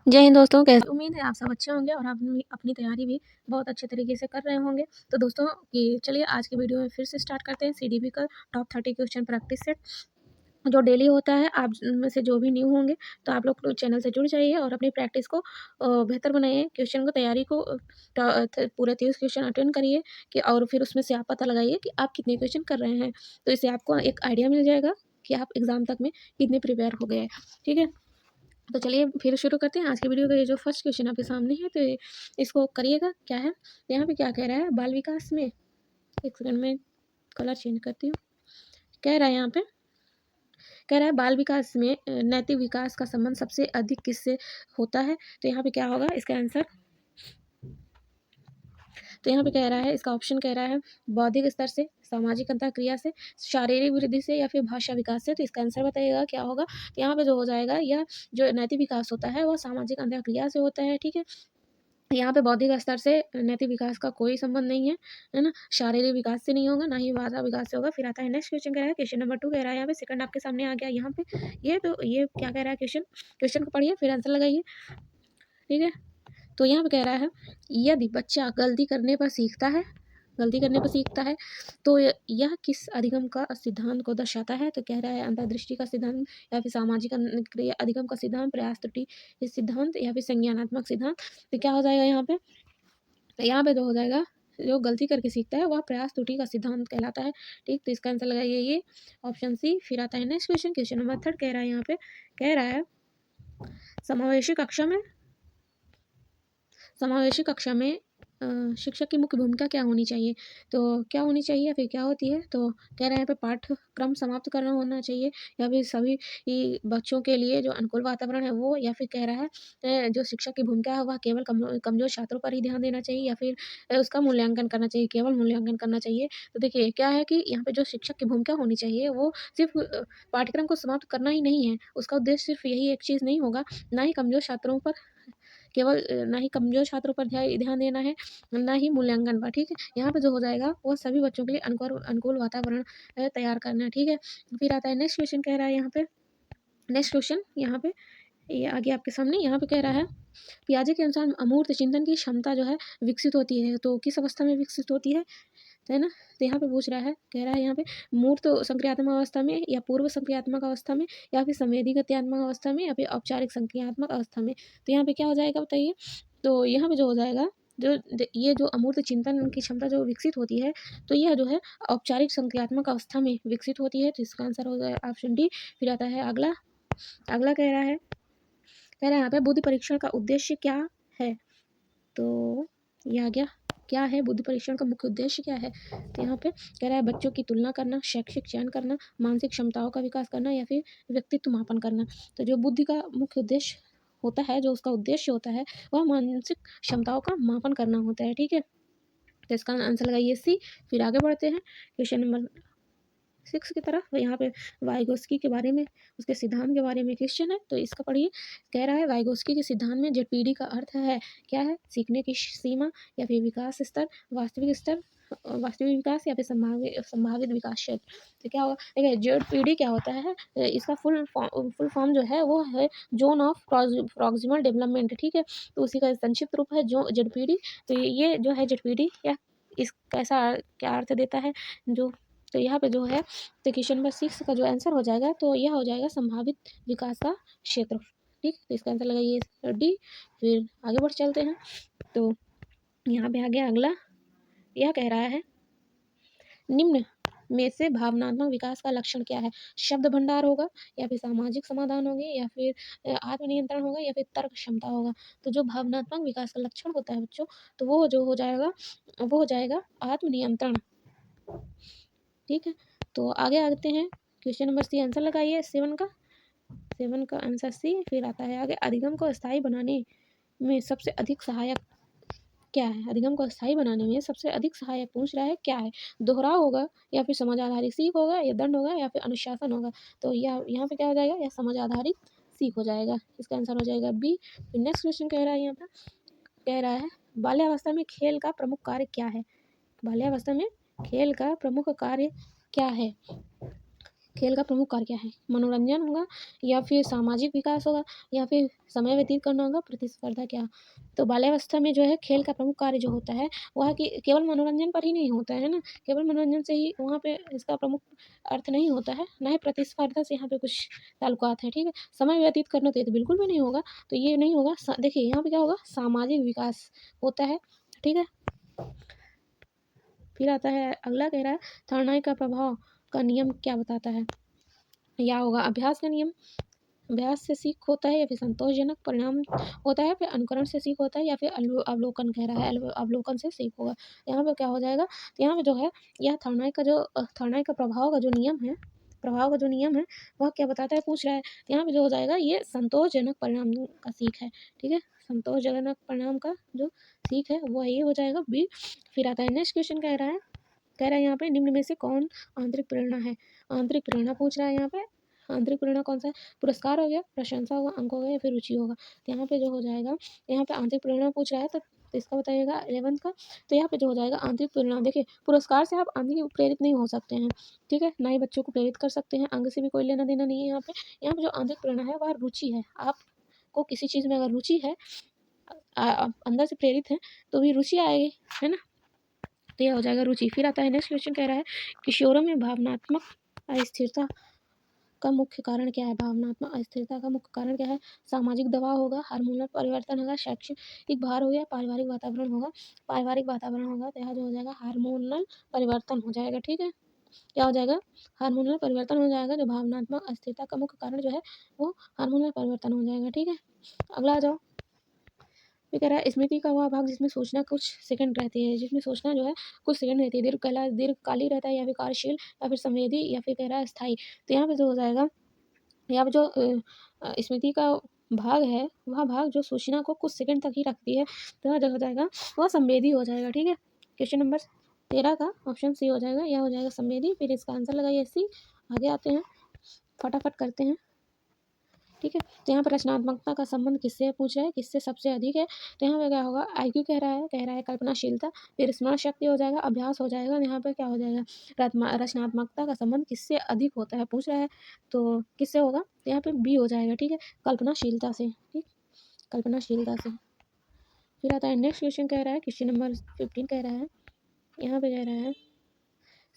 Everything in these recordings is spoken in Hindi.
जय हिंद दोस्तों, कैसे उम्मीद है आप सब अच्छे होंगे और आप अपनी तैयारी भी बहुत अच्छे तरीके से कर रहे होंगे। तो दोस्तों कि चलिए आज की वीडियो में फिर से स्टार्ट करते हैं सीडीपी का टॉप 30 क्वेश्चन प्रैक्टिस सेट जो डेली होता है। आप में से जो भी न्यू होंगे तो आप लोग चैनल से जुड़ जाइए और अपनी प्रैक्टिस को बेहतर बनाइए। क्वेश्चन को तैयारी को पूरे 30 क्वेश्चन अटेंड करिए कि और फिर उसमें से आप पता लगाइए कि आप कितने क्वेश्चन कर रहे हैं। तो इससे आपको एक आइडिया मिल जाएगा कि आप एग्जाम तक में कितने प्रिपेयर हो गए हैं। ठीक है, तो चलिए फिर शुरू करते हैं आज की वीडियो का। ये जो फर्स्ट क्वेश्चन आपके सामने है तो इसको करिएगा। क्या है यहाँ पे, क्या कह रहा है? बाल विकास में, एक सेकंड में कलर चेंज करती हूँ। कह रहा है यहाँ पे, कह रहा है बाल विकास में नैतिक विकास का संबंध सबसे अधिक किससे होता है? तो यहाँ पे क्या होगा इसका आंसर? तो यहाँ पे कह रहा है, इसका ऑप्शन कह रहा है बौद्धिक स्तर से, सामाजिक अंतःक्रिया से, शारीरिक वृद्धि से या फिर भाषा विकास से। तो इसका आंसर बताइएगा क्या होगा। तो यहाँ पे जो हो जाएगा, यह जो नैतिक विकास होता है वह सामाजिक अंतःक्रिया से होता है। ठीक है, यहाँ पे बौद्धिक स्तर से नैतिक विकास का कोई संबंध नहीं है ना। शारीरिक विकास से नहीं होगा, ना ही भाषा विकास से होगा। फिर आता है नेक्स्ट क्वेश्चन, कह रहा है क्वेश्चन नंबर 2 कह रहा है, यहाँ पे सेकंड आपके सामने आ गया। यहाँ पे ये तो ये क्या कह रहा है, क्वेश्चन क्वेश्चन को पढ़िए फिर आंसर लगाइए। ठीक है, तो यहाँ पे कह रहा है यदि बच्चा गलती करने पर सीखता है तो यह किस अधिगम का सिद्धांत को दर्शाता है? तो कह रहा है अंतर्दृष्टि का सिद्धांत या फिर सामाजिक अधिगम का सिद्धांत, प्रयास त्रुटि सिद्धांत या फिर संज्ञानात्मक सिद्धांत। तो क्या हो जाएगा यहाँ पे? यहाँ पे जो हो जाएगा, जो गलती करके सीखता है वह प्रयास त्रुटि का सिद्धांत कहलाता है। ठीक, तो इसका आंसर लगाइए ये ऑप्शन सी। फिर आता है नेक्स्ट क्वेश्चन, क्वेश्चन नंबर 3 कह रहा है यहाँ पे, कह रहा है समावेशी कक्षा में शिक्षक की मुख्य भूमिका क्या होनी चाहिए? तो क्या होनी चाहिए या फिर क्या होती है? तो कह रहे हैं यहाँ पे पाठ्यक्रम समाप्त करना होना चाहिए या फिर सभी बच्चों के लिए जो अनुकूल वातावरण है वो, या फिर कह रहा है जो शिक्षक की भूमिका है वह केवल कमजोर छात्रों पर ही ध्यान देना चाहिए या फिर उसका मूल्यांकन करना चाहिए, केवल मूल्यांकन करना चाहिए। तो देखिए क्या है कि यहाँ पे जो शिक्षक की भूमिका होनी चाहिए वो सिर्फ पाठ्यक्रम को समाप्त करना ही नहीं है। उसका उद्देश्य सिर्फ यही एक चीज़ नहीं होगा, ना ही कमजोर छात्रों पर केवल ना ही कमजोर छात्रों पर ध्यान देना है, ना ही मूल्यांकन पर। ठीक है, यहाँ पे जो हो जाएगा वो सभी बच्चों के लिए अनुकूल वातावरण तैयार करना है। ठीक है, फिर आता है नेक्स्ट क्वेश्चन, कह रहा है यहाँ पे, नेक्स्ट क्वेश्चन यहाँ पे ये आगे आपके सामने यहाँ पे कह रहा है पियाजे के अनुसार अमूर्त चिंतन की क्षमता जो है विकसित होती है, तो किस अवस्था में विकसित होती है ना। तो यहाँ पे पूछ रहा है, कह रहा है यहाँ पे मूर्त संक्रियात्मक अवस्था में या पूर्व संक्रियात्मक अवस्था में या फिर संवेदी गत्यात्मक अवस्था में या फिर औपचारिक संक्रियात्मक अवस्था में। तो यहाँ पे क्या हो जाएगा बताइए। तो यहाँ पे जो हो जाएगा, ये जो अमूर्त चिंतन की क्षमता जो विकसित होती है तो यह जो है औपचारिक संक्रियात्मक अवस्था में विकसित होती है। तो इसका आंसर हो जाएगा ऑप्शन डी। फिर आता है अगला, अगला कह रहा है, कह रहा है यहाँ पे बुद्धि परीक्षण का उद्देश्य क्या है? तो ये आ गया, क्या है बुद्धि परीक्षण का मुख्य उद्देश्य क्या है? तो यहाँ पे कह रहा है बच्चों की तुलना करना, शैक्षिक चयन करना, मानसिक क्षमताओं का विकास करना या फिर व्यक्तित्व मापन करना। तो जो बुद्धि का मुख्य उद्देश्य होता है, जो उसका उद्देश्य होता है वह मानसिक क्षमताओं का मापन करना होता है। ठीक है, तो इसका आंसर लगाइए सी। फिर आगे बढ़ते हैं क्वेश्चन नंबर 6 की तरफ। यहाँ पे वाइगोस्की के बारे में, उसके सिद्धांत के बारे में क्वेश्चन है, तो इसका पढ़िए। कह रहा है वाइगोस्की के सिद्धांत में जेडपीडी का अर्थ है क्या है? सीखने की सीमा या फिर विकास स्तर, वास्तविक स्तर, वास्तविक विकास या फिर संभावित विकास क्षेत्र। तो क्या होगा, देखिए जेडपीडी क्या होता है, इसका फुल फॉर्म जो है वो है जोन ऑफ प्रॉक्सिमल डेवलपमेंट। ठीक है, तो उसी का संक्षिप्त रूप है जो जेडपीडी। तो ये जो है जेडपीडी या इस कैसा क्या अर्थ देता है जो, तो यहाँ पे जो है तो क्वेश्चन नंबर 6 का जो आंसर हो जाएगा तो यह हो जाएगा संभावित विकास का क्षेत्र। ठीक, तो इसका आंसर लगाइए डी। फिर आगे बढ़ चलते हैं, तो यहाँ पे आ गया अगला, यह कह रहा है निम्न में से भावनात्मक विकास का लक्षण क्या है? शब्द भंडार होगा या फिर सामाजिक समाधान होंगे या फिर आत्मनियंत्रण होगा या फिर तर्क क्षमता होगा। तो जो भावनात्मक विकास का लक्षण होता है बच्चों, तो वो जो हो जाएगा वो हो जाएगा आत्मनियंत्रण। ठीक है, तो आगे आते हैं क्वेश्चन नंबर सी, आंसर लगाइए 7 का आंसर सी। फिर आता है आगे अधिगम को स्थायी बनाने में सबसे अधिक सहायक क्या है? अधिगम को स्थायी बनाने में सबसे अधिक सहायक पूछ रहा है क्या है? दोहराव होगा या फिर समाज आधारित सीख होगा या दंड होगा या फिर अनुशासन होगा। तो यह यहाँ पे क्या हो जाएगा, यह समाज आधारित सीख हो जाएगा। इसका आंसर हो जाएगा बी। फिर नेक्स्ट क्वेश्चन कह रहा है यहाँ पे, कह रहा है बाल्यावस्था में खेल का प्रमुख कार्य क्या है? बाल्यावस्था में खेल का प्रमुख कार्य क्या है? खेल का प्रमुख कार्य क्या है? मनोरंजन होगा या फिर सामाजिक विकास होगा या फिर समय व्यतीत करना होगा, प्रतिस्पर्धा क्या? तो बाल्यावस्था में जो है खेल का प्रमुख कार्य जो होता है वह कि केवल मनोरंजन पर ही नहीं होता है ना, केवल मनोरंजन से ही वहाँ पे इसका प्रमुख अर्थ नहीं होता है, ना ही प्रतिस्पर्धा से यहाँ पे कुछ ताल्लुकात है, ठीक है? समय व्यतीत करना तो ये तो बिल्कुल भी नहीं होगा, तो ये नहीं होगा। देखिए यहाँ पे क्या होगा, सामाजिक विकास होता है, ठीक है? फिर आता है अगला, कह रहा है धारणाएँ का प्रभाव का नियम क्या बताता है? या होगा अभ्यास का नियम, अभ्यास से सीख होता है या फिर संतोषजनक परिणाम होता है, फिर अनुकरण से सीख होता है या फिर अवलोकन, कह रहा है अवलोकन से सीख होगा। यहाँ पे क्या हो जाएगा, तो यहाँ पे जो है यह थर्नाई का जो थर्नाई का प्रभाव का जो नियम है, प्रभाव का जो नियम है वह क्या बताता है, पूछ रहा है। तो यहाँ पे जो हो जाएगा ये संतोषजनक परिणाम का सीख है, ठीक है? संतोषजनक परिणाम का जो सीख है वह ये हो जाएगा बी। फिर आता है नेक्स्ट क्वेश्चन, कह रहा है यहाँ पे निम्न में से कौन आंतरिक प्रेरणा है? आंतरिक प्रेरणा पूछ रहा है यहाँ पे। आंतरिक प्रेरणा कौन सा है? पुरस्कार हो गया, प्रशंसा होगा, अंक हो गया या फिर रुचि होगा। तो यहाँ पे जो हो जाएगा, यहाँ पे आंतरिक प्रेरणा पूछ रहा है तो इसका बताइएगा 11th का। तो यहाँ पे जो हो जाएगा आंतरिक प्रेरणा, देखिए पुरस्कार से आप आंतरिक प्रेरित नहीं हो सकते हैं, ठीक है? ना ही बच्चों को प्रेरित कर सकते हैं, अंग से भी कोई लेना देना नहीं है यहाँ पे। यहाँ पे जो आंतरिक प्रेरणा है वह रुचि है। आपको किसी चीज़ में अगर रुचि है, आप अंदर से प्रेरित हैं तो भी रुचि आएगी, है ना? तो यह हो जाएगा रुचि। फिर आता है नेक्स्ट क्वेश्चन, कह रहा है किशोरों में भावनात्मक अस्थिरता का मुख्य कारण क्या है? भावनात्मक अस्थिरता का मुख्य कारण क्या है? सामाजिक दबाव होगा, हार्मोनल परिवर्तन होगा, शैक्षिक भार हो गया, पारिवारिक वातावरण होगा। पारिवारिक वातावरण होगा तो यहाँ जो हो जाएगा हार्मोनल परिवर्तन हो जाएगा, ठीक है? क्या हो जाएगा? हार्मोनल परिवर्तन हो जाएगा। जो भावनात्मक अस्थिरता का मुख्य कारण जो है वो हार्मोनल परिवर्तन हो जाएगा, ठीक है? अगला आ जाओ। ये कह रहा है स्मृति का वह भाग जिसमें सूचना कुछ सेकंड रहती है, जिसमें सूचना जो है कुछ सेकंड रहती है, दीर्घकाली रहता है या फिर कार्यशील या फिर संवेदी या फिर कह रहा है स्थायी। तो यहाँ पे जो हो जाएगा, यहाँ पे जो स्मृति का भाग है वह भाग जो सूचना को कुछ सेकंड तक ही रखती है, तो वह जो हो जाएगा वह संवेदी हो जाएगा, ठीक है? क्वेश्चन नंबर 13 का ऑप्शन सी हो जाएगा, यह हो जाएगा संवेदी। फिर इसका आंसर लगाइए सी। आगे आते हैं, फटाफट करते हैं, ठीक है? तो यहाँ पर रचनात्मकता का संबंध किससे पूछ रहा है, किससे सबसे अधिक है? तो यहाँ पे क्या होगा, आईक्यू कह रहा है कल्पनाशीलता, फिर स्मरण शक्ति हो जाएगा, अभ्यास हो जाएगा। यहाँ पे क्या हो जाएगा, रचनात्मकता का संबंध किससे अधिक होता है पूछ रहा है, तो किससे होगा? तो यहाँ पे बी हो जाएगा, ठीक है? कल्पनाशीलता से, ठीक, कल्पनाशीलता से। फिर आता है नेक्स्ट क्वेश्चन, कह रहा है क्वेश्चन नंबर 15, कह रहा है यहाँ पे कह रहा है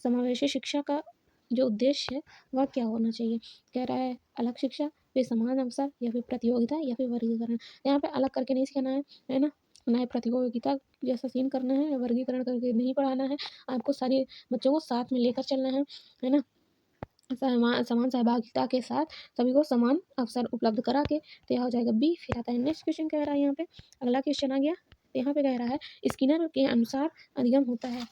समावेशी शिक्षा का जो उद्देश्य है वह क्या होना चाहिए? कह रहा है अलग शिक्षा, फिर समान अवसर या फिर प्रतियोगिता या फिर वर्गीकरण। यहाँ पे अलग करके नहीं सिखाना है ना? ना ही प्रतियोगिता जैसा सीन करना है, वर्गीकरण करके नहीं पढ़ाना है। आपको सारे बच्चों को साथ में लेकर चलना है ना? समान सहभागिता के साथ सभी को समान अवसर उपलब्ध करा के। तो यह हो जाएगा बी। फिर आता है नेक्स्ट क्वेश्चन, कह रहा है यहाँ पे अगला क्वेश्चन आ गया। यहाँ पे कह रहा है स्किनर के अनुसार अधिगम होता है।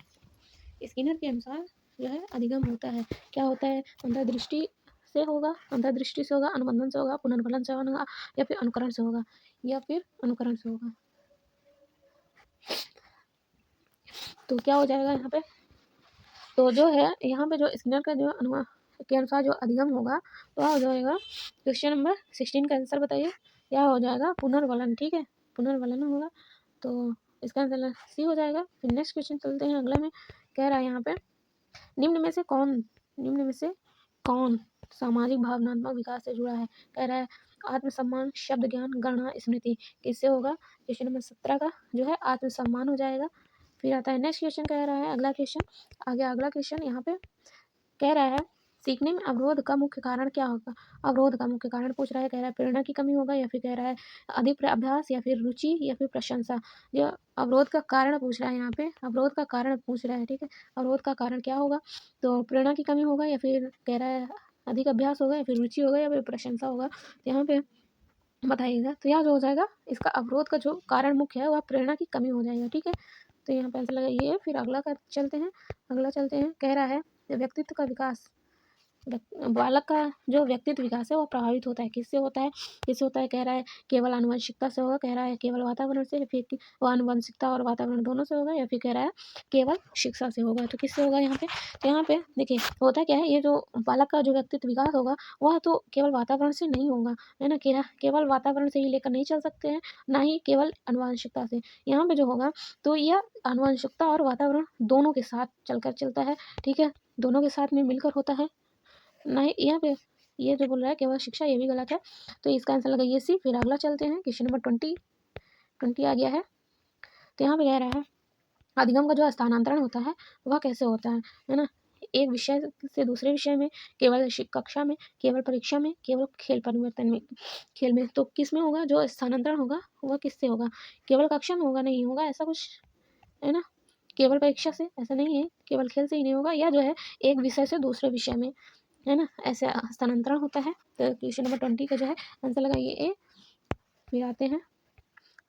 स्किनर के अनुसार जो है अधिगम होता है, क्या होता है? अंतर्दृष्टि से होगा, अंतर्दृष्टि से होगा, अनुबंधन से होगा, पुनर्बलन से होगा या फिर अनुकरण से होगा, या फिर अनुकरण से होगा। तो क्या हो जाएगा यहाँ पे, तो जो है यहाँ पे जो स्किनर का जो अनुमान के अनुसार जो अधिगम होगा तो वह हो जाएगा क्वेश्चन नंबर 16 का आंसर बताइए। क्या हो जाएगा? पुनर्बलन, ठीक है? पुनर्बलन होगा, तो इसका आंसर सी हो जाएगा। फिर नेक्स्ट क्वेश्चन चलते हैं अगला में। कह रहा है यहाँ पे निम्न में से कौन सामाजिक भावनात्मक विकास से जुड़ा है? कह रहा है आत्मसम्मान, शब्द ज्ञान, गणना, स्मृति। किससे होगा? क्वेश्चन नंबर 17 का जो है आत्मसम्मान हो जाएगा। फिर आता है नेक्स्ट क्वेश्चन, कह रहा है अगला क्वेश्चन, आगे अगला क्वेश्चन यहाँ पे कह रहा है सीखने में अवरोध का मुख्य कारण क्या होगा? अवरोध का मुख्य कारण पूछ रहा है, कह रहा है प्रेरणा की कमी होगा या फिर कह रहा है अधिक अभ्यास या फिर रुचि या फिर प्रशंसा। जो अवरोध का कारण पूछ रहा है, यहाँ पे अवरोध का कारण पूछ रहा है, ठीक है? अवरोध का कारण क्या होगा? तो प्रेरणा की कमी होगा या फिर कह रहा है अधिक अभ्यास होगा या फिर रुचि होगा या फिर प्रशंसा होगा। तो यहाँ पे बताइएगा। तो यहाँ जो हो जाएगा इसका अवरोध का जो कारण मुख्य है वह प्रेरणा की कमी हो जाएगा, ठीक है? तो यहाँ पे आंसर लगाइए। फिर अगला का चलते हैं, कह रहा है व्यक्तित्व का विकास, बालक का जो व्यक्तित्व विकास है वो प्रभावित होता है, किससे होता है? कह रहा है केवल आनुवंशिकता से होगा, कह रहा है केवल वातावरण से, फिर वो आनुवंशिकता और वातावरण दोनों से होगा, या फिर कह रहा है केवल शिक्षा से होगा। तो किससे होगा यहाँ पे? तो यहाँ पे देखिए होता क्या है, ये जो बालक का जो व्यक्तित्व विकास होगा वह तो केवल वातावरण से नहीं होगा, है ना? केवल वातावरण से ही लेकर नहीं चल सकते हैं, ना ही केवल आनुवंशिकता से। यहाँ पे जो होगा तो यह आनुवंशिकता और वातावरण दोनों के साथ चलता है, ठीक है? दोनों के साथ में मिलकर होता है। नहीं, यहाँ पे ये जो बोल रहा है केवल शिक्षा, ये भी गलत है। तो इसका आंसर लगाइए सी। फिर अगला चलते हैं, क्वेश्चन नंबर 20 आ गया है। तो यहाँ पे कह रहा है अधिगम का जो स्थानांतरण होता है वह कैसे होता है ना? एक विषय से दूसरे विषय में, केवल कक्षा में, केवल परीक्षा में, केवल खेल परिवर्तन में, खेल में। तो किस में होगा जो स्थानांतरण होगा वह किससे होगा? केवल कक्षा में होगा? नहीं होगा ऐसा कुछ, है ना? केवल परीक्षा से ऐसा नहीं है, केवल खेल से ही नहीं होगा, या जो है एक विषय से दूसरे विषय में, है ना, ऐसे स्थानांतरण होता है। तो क्वेश्चन नंबर 20 का जो है आंसर लगाइए ए। फिर आते हैं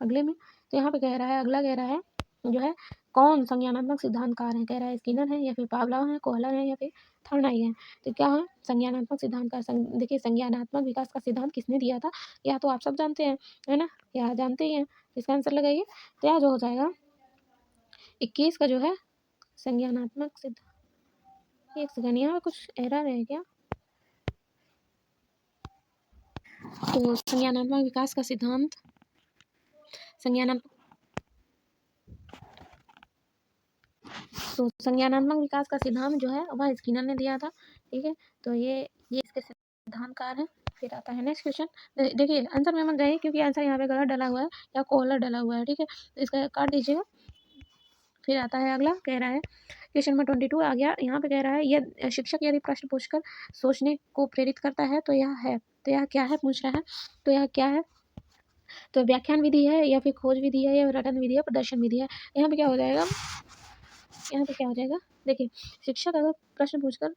अगले में। तो यहाँ पे कह रहा है, अगला कह रहा है जो है कौन संज्ञानात्मक सिद्धांतकार है? कह रहा है स्किनर है, या फिर पावलोव है, कोहलर है, या फिर थॉर्नडाइक है। तो क्या है संज्ञानात्मक सिद्धांतकार? देखिए संज्ञानात्मक विकास का सिद्धांत किसने दिया था? या तो आप सब जानते हैं, है ना, या जानते ही हैं। इसका आंसर लगाइए। तो यह जो हो जाएगा 21 का जो है संज्ञानात्मक सिद्धांत। एक सेकंड, यहाँ पे कुछ एरर है क्या? तो संज्ञानात्मक विकास का सिद्धांत, संज्ञानात्मक तो संज्ञानात्मक विकास का सिद्धांत जो है वह स्किनर ने दिया था। ठीक है, तो ये इसके सिद्धांतकार हैं। फिर आता है नेक्स्ट क्वेश्चन। देखिए आंसर में मत जाइए क्योंकि आंसर यहाँ पे गलत डला हुआ है, या कोहलर डला हुआ है। ठीक है, तो इसका काट दीजिएगा। फिर आता है अगला, कह रहा है क्वेश्चन नंबर 22 आ गया। यहाँ पे कह रहा है यह शिक्षक यदि प्रश्न पूछकर सोचने को प्रेरित करता है तो यह है, तो यह क्या है पूछ रहा है। तो यह क्या है? तो व्याख्यान विधि है, या फिर खोज विधि है, या रटन विधि है, प्रदर्शन विधि है। यहाँ पे क्या हो जाएगा? यहाँ पे क्या हो जाएगा? देखिए शिक्षक अगर प्रश्न पूछकर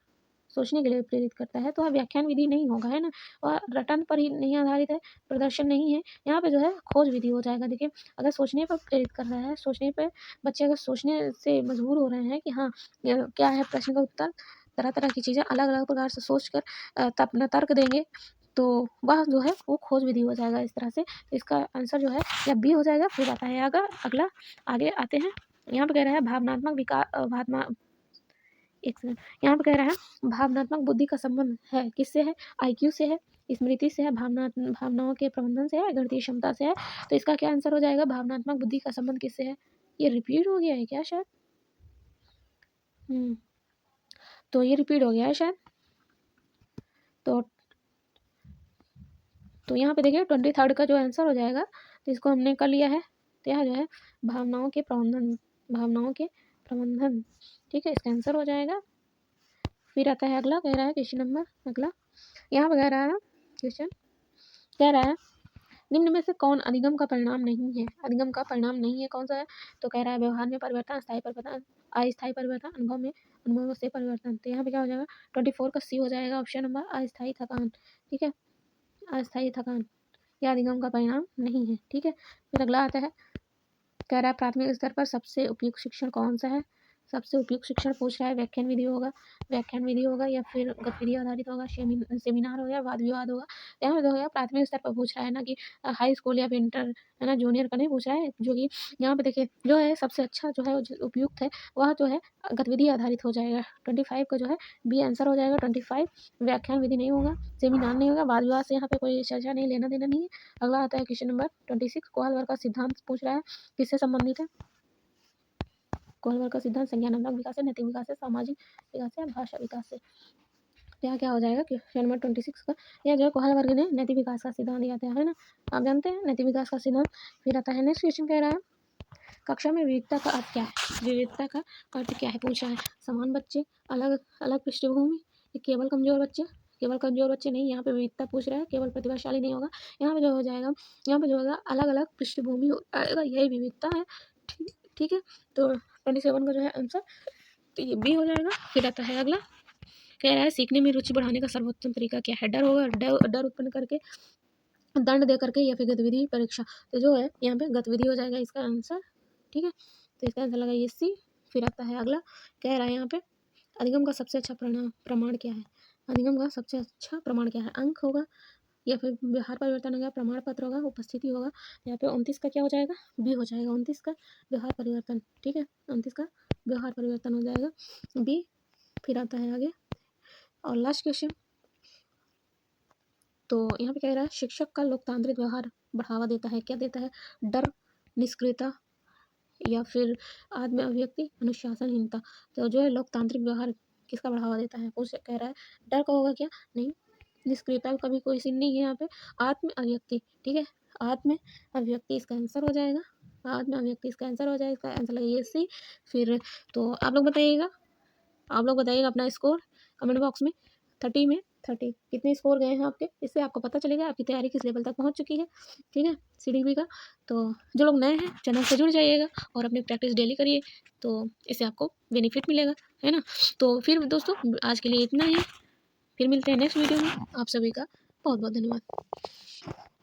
सोचने के लिए प्रेरित करता है तो वह व्याख्यान विधि नहीं होगा, है ना, वह रटन पर ही नहीं आधारित है, प्रदर्शन नहीं है। यहाँ पे जो है खोज विधि हो जाएगा। देखिए अगर सोचने पर प्रेरित कर रहा है, सोचने पे बच्चे अगर सोचने से मजबूर हो रहे हैं कि हाँ क्या है प्रश्न का उत्तर, तरह तरह की चीज़ें अलग अलग प्रकार से सोच कर अपना तर्क देंगे, तो वह जो है वो खोज विधि हो जाएगा इस तरह से। इसका आंसर जो है या बी हो जाएगा। फिर आता है अगला, आगे आते हैं। यहाँ पे कह रहा है भावनात्मक विकास, एक सेकंड, यहाँ पे कह रहा है भावनात्मक बुद्धि का संबंध है किससे है? आईक्यू से है, स्मृति से है, भावनाओं के प्रबंधन से है, गणितीय क्षमता से है। तो इसका क्या आंसर हो जाएगा? भावनात्मक बुद्धि का संबंध किससे है? ये रिपीट हो गया है क्या शायद? तो ये रिपीट हो गया है शायद। तो यहाँ पे देखिए 23 का जो आंसर हो जाएगा, तो इसको हमने कर लिया है। तो यह जो है भावनाओं के प्रबंधन, ठीक है, इसका आंसर हो जाएगा। फिर आता है अगला, कह रहा है क्वेश्चन नंबर अगला, यहाँ पे कह रहा है क्वेश्चन, कह रहा है निम्न में से कौन अधिगम का परिणाम नहीं है? अधिगम का परिणाम नहीं है कौन सा है? तो कह रहा है व्यवहार में परिवर्तन, अस्थायी परिवर्तन, अस्थायी परिवर्तन, अनुभव से परिवर्तन। तो यहाँ पे क्या हो जाएगा? 24 का सी हो जाएगा ऑप्शन नंबर, अस्थायी थकान। ठीक है, अस्थायी थकान या अधिगम का परिणाम नहीं है। ठीक है, फिर अगला आता है, कह रहा है प्राथमिक स्तर पर सबसे उपयुक्त शिक्षण कौन सा है? सबसे उपयुक्त शिक्षण पूछ रहा है, व्याख्यान विधि होगा, या फिर गतिविधि आधारित होगा, सेमिनार होगा, वाद विवाद होगा। यहाँ पे जो है प्राथमिक स्तर पर पूछ रहा है ना, कि हाई स्कूल या फिर इंटर, है ना, जूनियर का नहीं पूछ रहा है। जो कि यहाँ पे देखिए जो है सबसे अच्छा जो है जो उपयुक्त है वह जो है गतिविधि आधारित हो जाएगा। 25 का जो है बी आंसर हो जाएगा। 25 व्याख्यान विधि नहीं होगा, सेमिनार नहीं होगा, वाद विवाद से यहाँ पे कोई चर्चा नहीं, लेना देना नहीं है। अगला आता है क्वेश्चन नंबर 26, कोहलवर का सिद्धांत पूछ रहा है, किससे संबंधित है? कोहलवर का सिद्धांत संज्ञानात्मक विकास से, नैतिक विकास से, सामाजिक विकास से, भाषा विकास से। यहाँ क्या हो जाएगा क्वेश्चन नंबर 26 का? यह जो है कोहलवर्ग ने नैतिक विकास का सिद्धांत दिया था, है ना, आप जानते हैं नैतिक विकास का सिद्धांत। फिर आता है नेक्स्ट क्वेश्चन, कह रहा है कक्षा में विविधता का अर्थ क्या है? विविधता का अर्थ क्या है पूछ रहा है। समान बच्चे, अलग अलग पृष्ठभूमि, केवल कमजोर बच्चे नहीं, यहाँ पे विविधता पूछ रहा है, केवल प्रतिभाशाली नहीं होगा। यहाँ पे जो हो जाएगा, यहाँ पे जो होगा अलग अलग पृष्ठभूमि आएगा, यही विविधता है। ठीक है, तो 27 का जो है आंसर, तो ये बी हो जाएगा। फिर आता है अगला, कह रहा है सीखने में रुचि बढ़ाने का सर्वोत्तम तरीका क्या है? डर होगा, डर उत्पन्न करके, दंड दे करके, या फिर गतिविधि परीक्षा। तो जो है यहाँ पे गतिविधि हो जाएगा इसका आंसर। ठीक है, तो इसका आंसर लगाइए सी। फिर आता है अगला, कह रहा है यहाँ पे अधिगम का सबसे अच्छा प्रमाण क्या है? अधिगम का सबसे अच्छा प्रमाण क्या है? अंक होगा, या फिर व्यवहार परिवर्तन होगा, प्रमाण पत्र होगा, उपस्थिति होगा। यहाँ पे 29 का क्या हो जाएगा? बी हो जाएगा। 29 का व्यवहार परिवर्तन। ठीक है, 29 का व्यवहार परिवर्तन हो जाएगा बी। फिर आता है आगे और लास्ट क्वेश्चन, तो यहाँ पे कह रहा है शिक्षक का लोकतांत्रिक व्यवहार बढ़ावा देता है, क्या देता है? डर, निष्क्रियता, या फिर आत्म अभिव्यक्ति, अनुशासनहीनता। तो जो है लोकतांत्रिक व्यवहार किसका बढ़ावा देता है? कुछ कह रहा है, डर का होगा क्या? नहीं, निष्क्रियता का भी कोई सीन नहीं है यहाँ पे। आत्म अभिव्यक्ति, ठीक है? आत्म अभिव्यक्ति इसका आंसर हो जाएगा। आत्म अभिव्यक्ति इसका आंसर हो जाएगा, इसका आंसर लगेगा सी। फिर तो आप लोग बताइएगा अपना स्कोर कमेंट बॉक्स में। 30 में 30 कितने स्कोर गए हैं आपके? इससे आपको पता चलेगा आपकी तैयारी किस लेवल तक पहुँच चुकी है, ठीक है? सीडीपी का। तो जो लोग नए हैं चैनल से जुड़ जाइएगा और अपनी प्रैक्टिस डेली करिए, तो इससे आपको बेनिफिट मिलेगा, है ना? तो फिर दोस्तों आज के लिए इतना ही। फिर मिलते हैं नेक्स्ट वीडियो में। आप सभी का बहुत बहुत धन्यवाद।